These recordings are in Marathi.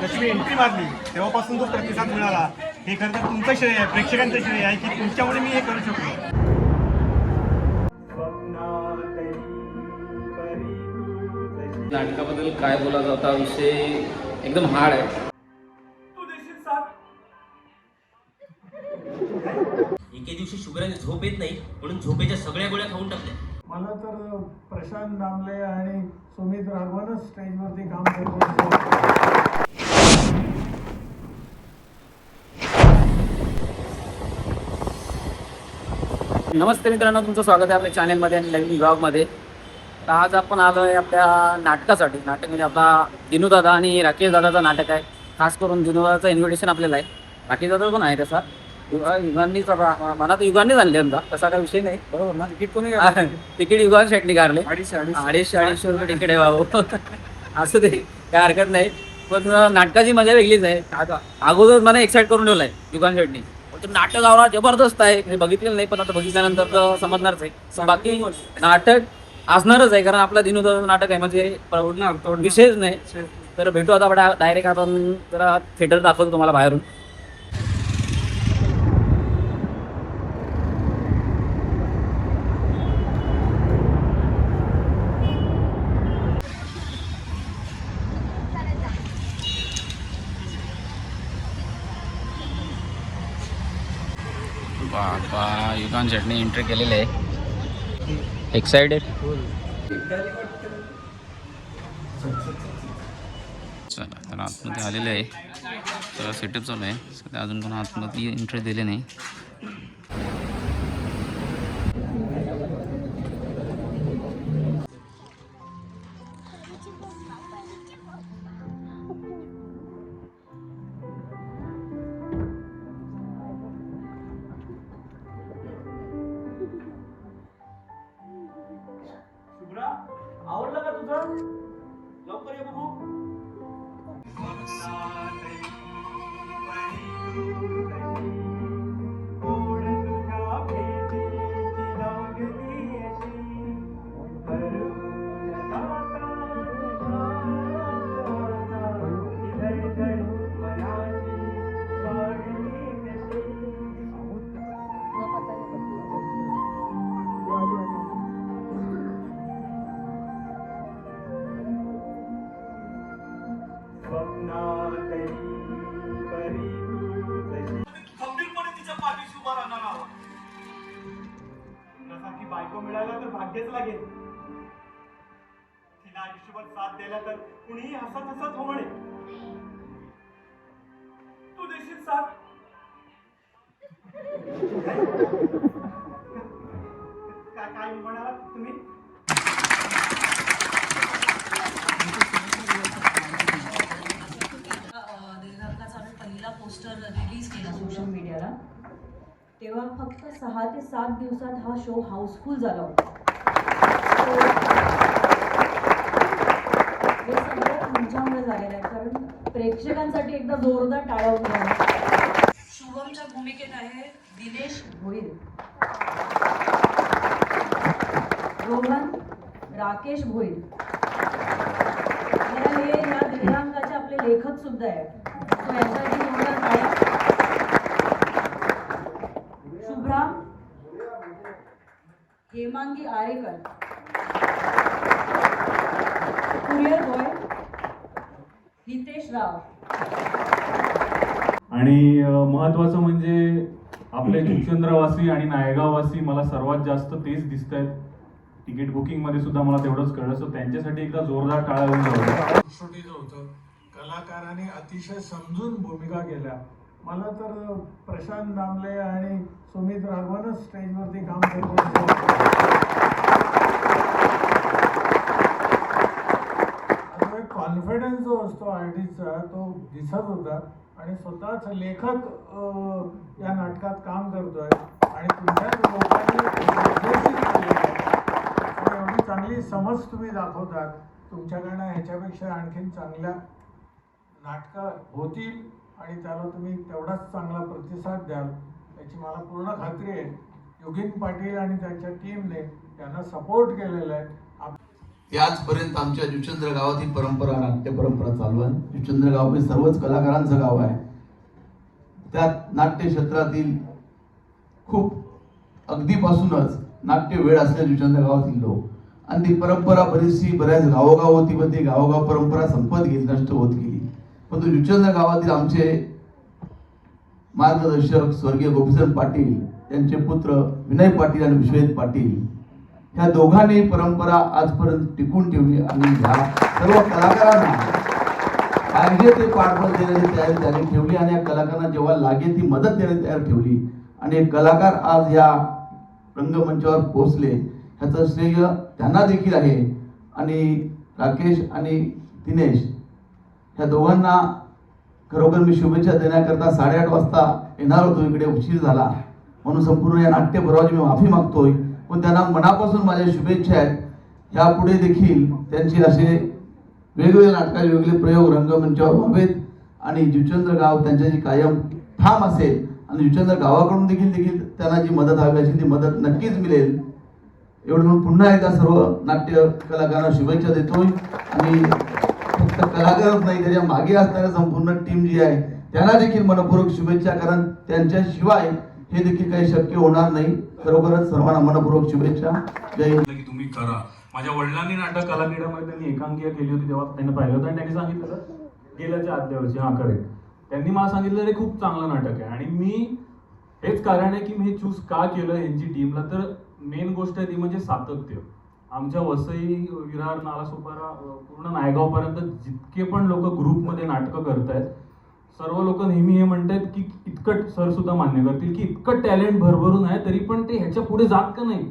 जशी मी एंट्री मारली तेव्हापासून जो प्रतिसाद मिळाला हे खरं तर तुमचं श्रेय आहे, प्रेक्षकांचं श्रेय आहे की तुमच्यामुळे मी हे करू शकलो. नाटकाबद्दल काय बोलायचा होता विषय एकदम हार्ड आहे. एके दिवशी शुभ्राने झोप येत नाही म्हणून झोपेच्या सगळ्या गोळ्या खाऊन टाकल्या. मला तर प्रशांत दामले आणि सुमित राघवनच स्टेजवरती काम करतो. नमस्ते मित्रांनो, तुमचं स्वागत आहे आपल्या चॅनलमध्ये आणि नवीन ब्लॉगमध्ये. तर आज आपण आलो आहे आपल्या नाटकासाठी. नाटक म्हणजे आपला दिनूदादा आणि राकेश दादाचं नाटक आहे. खास करून दिनूदादाचं इन्व्हिटेशन आपल्याला आहे. राकेश दादा पण आहे तसा युगांनीच मला तर युगांनीच आणले आमचा तसा काही विषय नाही. बरोबर ना? तिकीट कोणी तिकीट युगान शेटणी काढले. 250 रुपये तिकीट आहे बाबू. असं ते काय हरकत नाही, पण नाटकाची मजा वेगळीच आहे. आता अगोदर मला एक्साइट करून ठेवलं आहे युगान शेटणी. नाटक आवडा जबरदस्त आहे. म्हणजे बघितलेलं नाही पण आता बघितल्यानंतर तर समजणारच आहे. बाकी नाटक असणारच आहे कारण आपला दिनूदादाचं नाटक आहे म्हणजे विशेष नाही. तर भेटू आता डायरेक्ट आपण जरा थिएटर दाखवतो तुम्हाला बाहेरून. बाबा युगान शेटने एंट्री केलेली आहे. एक्साइटेड. चला तर आतमध्ये आलेले आहे. तर सेटअप चालू आहे. सध्या अजून कोण आतमध्ये एंट्री दिली नाही. आवडलं का तुझं? लवकर ये बघू. खंबीरपणे तिच्या पाठीशी उभा राहणार आहोत. तुझ्यासारखी बायको मिळायला तर भाग्यच लागेल. तिला आयुष्यभर साथ द्यायला तर कुणीही हसत हसत हो म्हणे. तू देशील साथ? काय म्हणाला तुम्ही? पहिला पोस्टर रिलीज केला सोशल मीडियाला तेव्हा फक्त 6 ते 7 दिवसात हा शो हाऊसफुल झाला होता. हे सगळं तुमच्यामुळे झालेलं आहे कारण प्रेक्षकांसाठी एकदा जोरदार टाळ्या उठवल्या. शुभमच्या भूमिकेत आहे दिनेश भोईर, रोहन राकेश भोईर. हे या दिव्यांगाचे आपले लेखक सुद्धा आहेत. शुभ्राम हेमांगी आरेकर, कुरियर बॉय हितेश राव. आणि महत्त्वाचं म्हणजे आपले जुचंद्रवासी आणि नायगाववासी मला सर्वात जास्त तेच दिसत आहेत. तिकीट बुकिंगमध्ये सुद्धा मला तेवढंच कळलं. सो त्यांच्यासाठी एकदा जोरदार टाळ्या होऊन जाऊ. सुटसुटीत होतं. कलाकारांनी अतिशय समजून भूमिका केल्या. मला तर प्रशांत दामले आणि सुमित राघवनच स्टेजवरती काम करतो. आता एक कॉन्फिडन्स जो असतो आर्टिस्टचा तो दिसत होता आणि स्वतःच लेखक या नाटकात काम करतोय आणि तुमच्याच लोकांनी एवढी चांगली समज तुम्ही दाखवतात. तुमच्याकडनं ह्याच्यापेक्षा आणखीन चांगल्या नाटकं होतील आणि त्याला तुम्ही तेवढाच चांगला प्रतिसाद द्याल याची मला पूर्ण खात्री आहे. योगीन पाटील आणि त्यांच्या टीमने त्यांना सपोर्ट केलेला आहे. ही आजपर्यंत आमच्या जुचंद्र गावात ही परंपरा, नाट्य परंपरा चालू आहे. जुचंद्र गाव हे सर्वच कलाकारांचं गाव आहे. त्यात नाट्य क्षेत्रातील खूप अगदीपासूनच नाट्य वेळ असलेल्या जुचंद्र गावातील लोक आणि ती परंपरा बऱ्याच गावोगाव होती, पण ती गावोगाव परंपरा संपत गेली, नष्ट होत गेली. परंतु जुचंद्र गावातील आमचे मार्गदर्शक स्वर्गीय गोपीचंद पाटील, त्यांचे पुत्र विनय पाटील आणि विश्वजित पाटील, ह्या दोघांनी परंपरा आजपर्यंत टिकून ठेवली आणि ह्या सर्व कलाकारांना पाहिजे ते पाठबळ देण्याची तयारी त्यांनी ठेवली आणि या कलाकारांना जेव्हा लागेल ती मदत देण्याची तयारी ठेवली आणि हे कलाकार आज या रंगमंचावर पोहोचले, ह्याचं श्रेय त्यांना देखील आहे. आणि राकेश आणि दिनेश ह्या दोघांना खरोखर मी शुभेच्छा देण्याकरता 8:30 वाजता येणार होतो, इकडे उशीर झाला म्हणून संपूर्ण या नाट्यपर्वाची मी माफी मागतोय. पण त्यांना मनापासून माझ्या शुभेच्छा आहेत. यापुढे देखील त्यांचे असे वेगवेगळ्या नाटकाचे वेगवेगळे प्रयोग रंगमंचावर व्हावेत आणि जुचंद्र गाव त्यांच्याशी कायम ठाम असेल आणि जुचंद्र गावाकडून देखील त्यांना जी मदत हवी असेल ती मदत नक्कीच मिळेल. एवढं म्हणून पुन्हा एकदा सर्व नाट्य कलाकारांना शुभेच्छा देतोय. आणि फक्त कलाकारच नाही, त्याच्या मागे असणाऱ्या संपूर्ण टीम जी आहे त्यांना देखील मनपूर्वक शुभेच्छा, कारण त्यांच्याशिवाय हे देखील काही शक्य होणार नाही. खरोखरच सर्वांना मनपूर्वक शुभेच्छा. जय हिंद. की तुम्ही करा. माझ्या वडिलांनी नाटक कलाक्रीडामध्ये त्यांनी एकांकिका केली होती, तेव्हा त्यांनी पाहिलं होतं आणि त्यांनी सांगितलं गेल्याच्या आदल्या वर्षी, हां करेक्ट, त्यांनी मला सांगितलं हे खूप चांगलं नाटक आहे. आणि मी हेच कारण आहे की मी हे चूज का केलं यांची टीमला, तर मेन गोष्ट आहे ती म्हणजे सातत्य. आमच्या वसई, विरार, नालासोपारा, पूर्ण नायगावपर्यंत जितके पण लोक ग्रुपमध्ये नाटकं करतायत, सर्व लोक नेहमी हे म्हणतात की इतकं, सर सुद्धा मान्य करतील की इतकं टॅलेंट भरभरून आहे तरी पण ते ह्याच्या पुढे जात का नाही,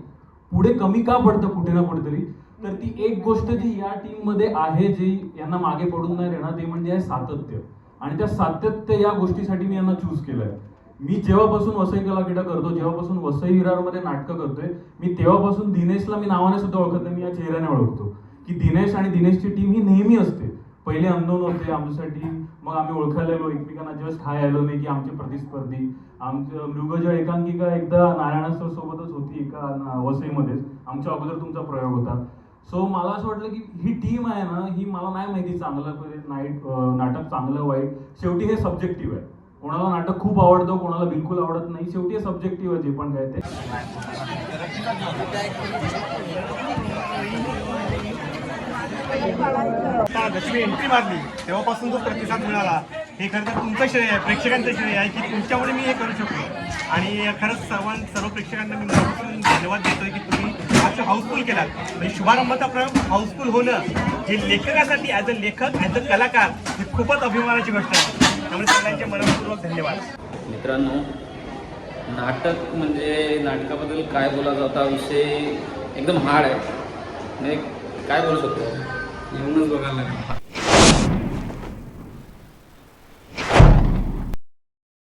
पुढे कमी का पडतं कुठे ना कुठेतरी. तर ती एक गोष्ट जी या टीम मध्ये आहे, जी यांना मागे पडून नाही देणार, ते म्हणजे आहे सातत्य. आणि त्या सातत्य या गोष्टीसाठी मी यांना चूज केलंय. मी जेव्हापासून वसई कलाक्रीडा करतो, जेव्हापासून वसई विरारमध्ये नाटकं करतोय, मी तेव्हापासून दिनेशला मी नावाने सुद्धा ओळखत नाही, मी या चेहऱ्याने ओळखतो की दिनेश आणि दिनेशची टीम ही नेहमी असते. पहिले अननोन होते आमच्यासाठी, मग आम्ही ओळखायला आलो, एकमेकांना जस्ट हाय आलो नाही की आमचे प्रतिस्पर्धी. आमचं मृगजळ एकांकिका एकदा नारायण सर सोबतच होती एका वसईमध्येच, आमच्या अगोदर तुमचा प्रयोग होता. सो मला असं वाटलं की ही टीम आहे ना, ही मला नाही माहिती चांगलं नाटक चांगलं वाईट, शेवटी हे सब्जेक्टिव्ह आहे. कोणाला नाटक खूप आवडतं, कोणाला बिलकुल आवडत नाही, शेवटी हे सब्जेक्टिव्ह आहे जे पण काय ते. जशी मी एंट्री मारली तेव्हापासून जो प्रतिसाद मिळाला, हे खरं तर तुमचं श्रेय आहे, प्रेक्षकांचं श्रेय आहे की तुमच्यामुळे मी हे करू शकलो. आणि खरंच सर्व प्रेक्षकांना मी मनापासून धन्यवाद देतोय की तुम्ही असं हाऊसफुल केलात. म्हणजे शुभारंभाचा प्रयोग हाऊसफुल होणं हे लेखकासाठी ॲज अ लेखक, ॲज अ कलाकार ही खूपच अभिमानाची गोष्ट आहे. त्यामुळे सगळ्यांचे मनपूर्वक धन्यवाद. मित्रांनो, नाटक म्हणजे नाटकाबद्दल काय बोलायचा होता विषय एकदम हार्ड आहे, म्हणजे काय बोलू शकतो, येऊनच बघायला लागेल.